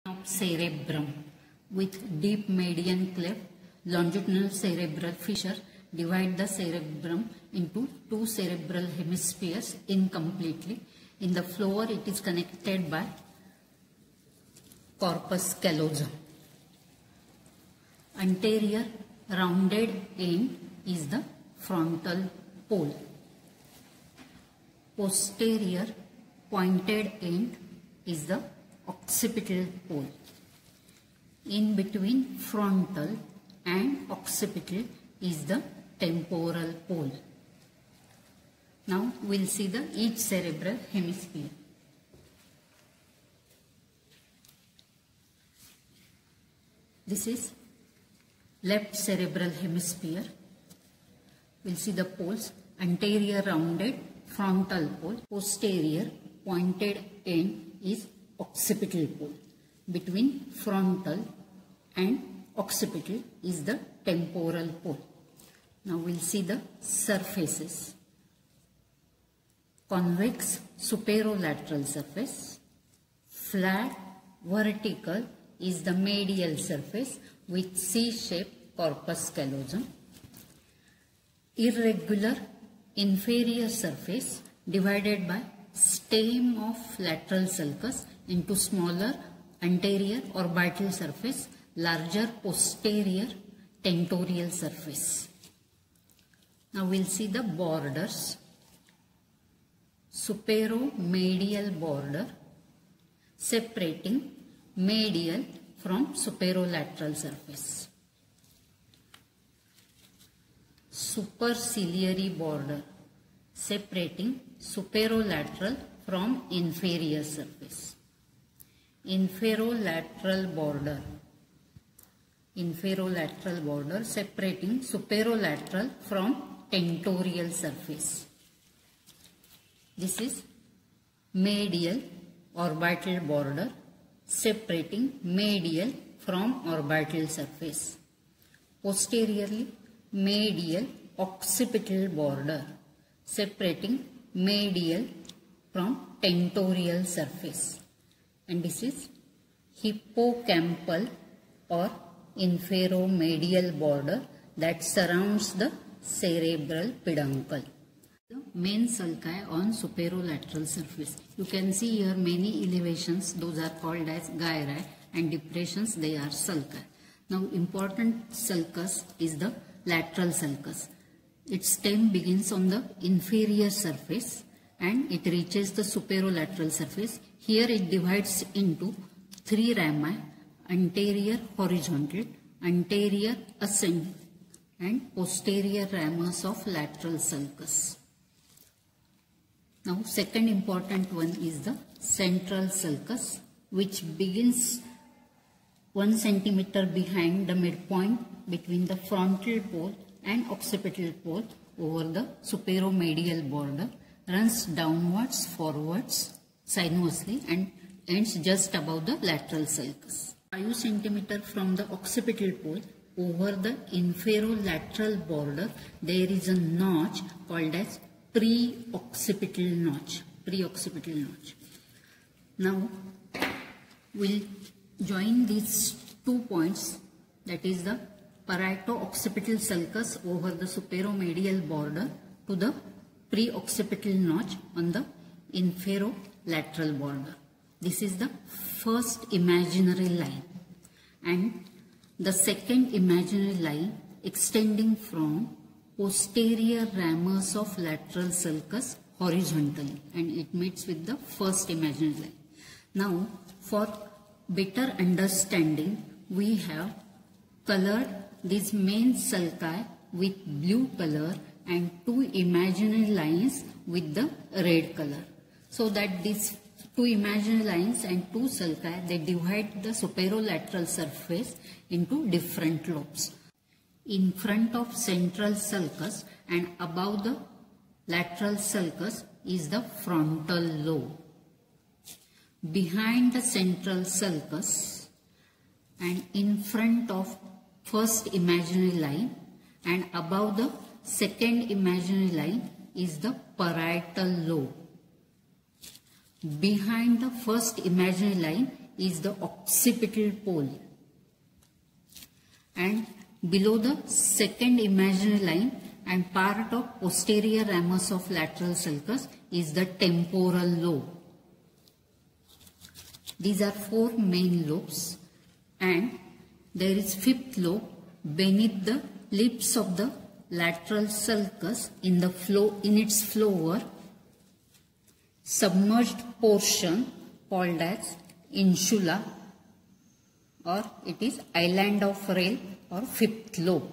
of cerebrum with deep median cleft, longitudinal cerebral fissure divide the cerebrum into two cerebral hemispheres incompletely. In the floor, it is connected by corpus callosum. Anterior rounded end is the frontal pole. Posterior pointed end is the occipital pole. In between frontal and occipital is the temporal pole. Now we will see each cerebral hemisphere. This is left cerebral hemisphere. We will see the poles: anterior rounded frontal pole, posterior pointed end is occipital pole. Between frontal and occipital is the temporal pole. Now we will see the surfaces. Convex superolateral surface, flat vertical is the medial surface with C-shaped corpus callosum. Irregular inferior surface divided by stem of lateral sulcus into smaller anterior orbital surface, larger posterior tentorial surface. Now we will see the borders. Superomedial border separating medial from superolateral surface. Superciliary border separating superolateral from inferior surface. Inferolateral border separating superolateral from tentorial surface. This is medial orbital border separating medial from orbital surface. Posteriorly, medial occipital border separating medial from tentorial surface. And this is hippocampal or inferomedial border that surrounds the cerebral peduncle. The main sulci on superolateral surface. You can see here many elevations, those are called as gyri, and depressions, they are sulci. Now important sulcus is the lateral sulcus. Its stem begins on the inferior surface and it reaches the superolateral surface. Here it divides into three rami: anterior horizontal, anterior ascending and posterior ramus of lateral sulcus. Now second important one is the central sulcus, which begins 1 centimeter behind the midpoint between the frontal pole and occipital pole over the superomedial border, runs downwards, forwards, sinuously and ends just above the lateral sulcus. 5 centimeter from the occipital pole over the inferolateral border, there is a notch called as pre-occipital notch. Now we'll join these 2 points, that is the parieto-occipital sulcus over the superomedial border to the pre-occipital notch on the inferolateral border. This is the first imaginary line, and the second imaginary line extending from posterior ramus of lateral sulcus horizontally, and it meets with the first imaginary line. Now for better understanding, we have colored these main sulci with blue color and 2 imaginary lines with the red color, so that these 2 imaginary lines and 2 sulci, they divide the superolateral surface into different lobes. In front of central sulcus and above the lateral sulcus is the frontal lobe. Behind the central sulcus and in front of first imaginary line and above the second imaginary line is the parietal lobe. Behind the first imaginary line is the occipital pole, and below the second imaginary line and part of posterior ramus of lateral sulcus is the temporal lobe. These are four main lobes, and there is fifth lobe beneath the lips of the lateral sulcus in its floor submerged portion called as insula, or it is island of Rayleigh or fifth lobe.